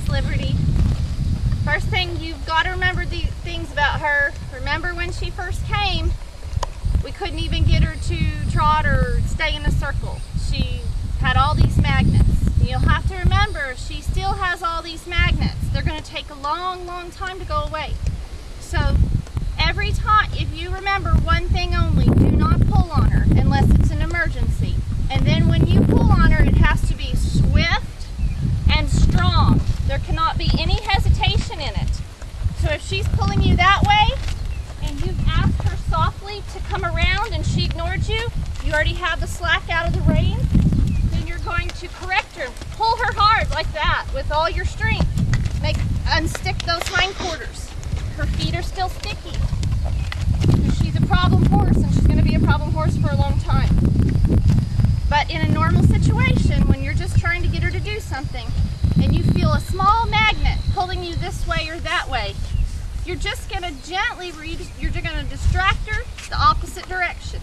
Miss Liberty. First thing, you've got to remember these things about her. Remember when she first came, we couldn't even get her to trot or stay in a circle. She had all these magnets. You'll have to remember, she still has all these magnets. They're going to take a long, long time to go away. So every time, if you remember one thing only, do not pull on her unless it's an emergency. And then when you pull on her, it has to be swift and strong. There cannot be any hesitation in it. So if she's pulling you that way and you've asked her softly to come around and she ignored you, you already have the slack out of the reins, then you're going to correct her. Pull her hard like that with all your strength. Unstick those hindquarters. Her feet are still sticky. She's a problem horse, and she's going to be a problem horse for a long time. But in a normal situation, when you're just trying to get her to do something, and you feel a small magnet pulling you this way or that way, you're just going to gently you're going to distract her the opposite direction.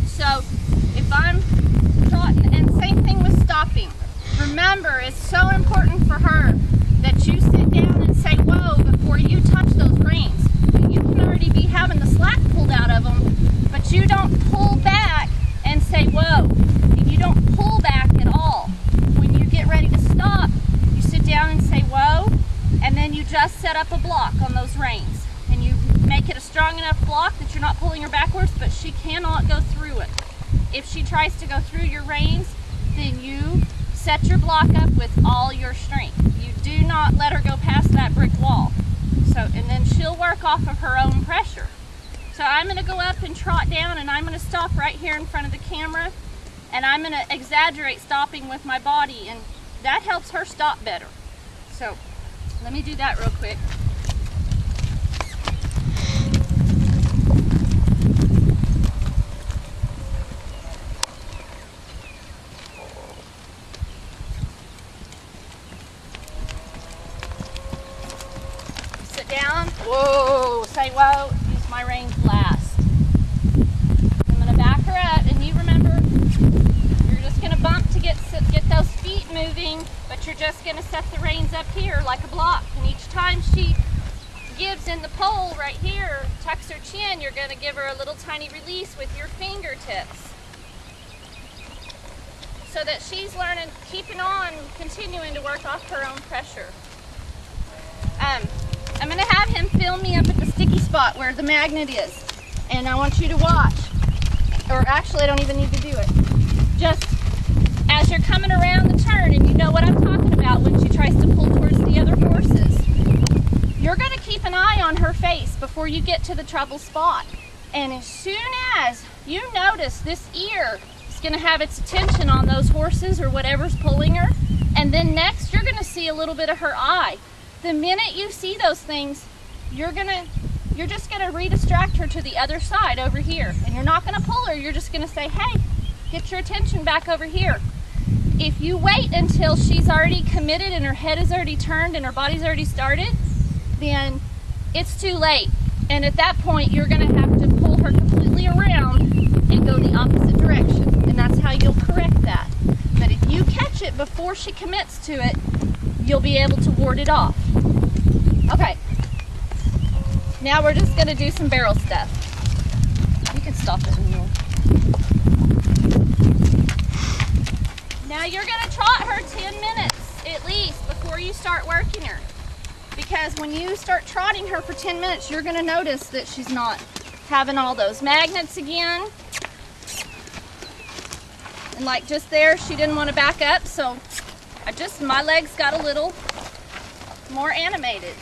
So if I'm trotting, and same thing with stopping. Remember, it's so important for her that you sit down and say whoa before you touch those reins. You can already be having the slack pulled out of them, but you don't pull back and say whoa. And you don't pull back at all. When you get ready to stop, you sit down and say whoa, and then you just set up a block on those reins. And you make it a strong enough block that you're not pulling her backwards, but she cannot go through it. If she tries to go through your reins, then you set your block up with all your strength. You do not let her go past that brick wall. And then she'll work off of her own pressure. So I'm going to go up and trot down, and I'm going to stop right here in front of the camera, and I'm going to exaggerate stopping with my body, and that helps her stop better. So let me do that real quick. Down. Whoa, say whoa, use my reins last. I'm going to back her up, and you remember, you're just going to bump to get those feet moving, but you're just going to set the reins up here like a block, and each time she gives in the pole right here, tucks her chin, you're going to give her a little tiny release with your fingertips. So that she's learning, keeping on, continuing to work off her own pressure. I'm going to have him film me up at the sticky spot where the magnet is. And I want you to watch. Or actually, I don't even need to do it. Just as you're coming around the turn, and you know what I'm talking about when she tries to pull towards the other horses, you're going to keep an eye on her face before you get to the trouble spot. And as soon as you notice this ear is going to have its attention on those horses or whatever's pulling her, and then next you're going to see a little bit of her eye. The minute you see those things, you're just gonna re-distract her to the other side over here. And you're not gonna pull her, you're just gonna say, hey, get your attention back over here. If you wait until she's already committed and her head is already turned and her body's already started, then it's too late. And at that point, you're gonna have to pull her completely around and go the opposite direction. And that's how you'll correct that. But if you catch it before she commits to it, you'll be able to ward it off. Okay, now we're just going to do some barrel stuff. You can stop it in here. Now you're going to trot her 10 minutes at least before you start working her. Because when you start trotting her for 10 minutes, you're going to notice that she's not having all those magnets again. And like just there, she didn't want to back up, so my legs got a little more animated,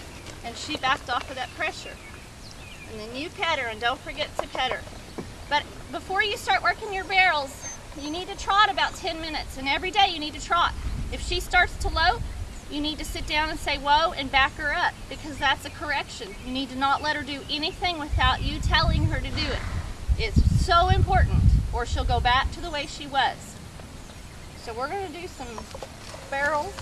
and she backed off of that pressure. And then you pet her, and don't forget to pet her. But before you start working your barrels, you need to trot about 10 minutes, and every day you need to trot. If she starts to lope, you need to sit down and say whoa and back her up, because that's a correction. You need to not let her do anything without you telling her to do it. It's so important, or she'll go back to the way she was. So we're going to do some barrels.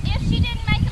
if she didn't make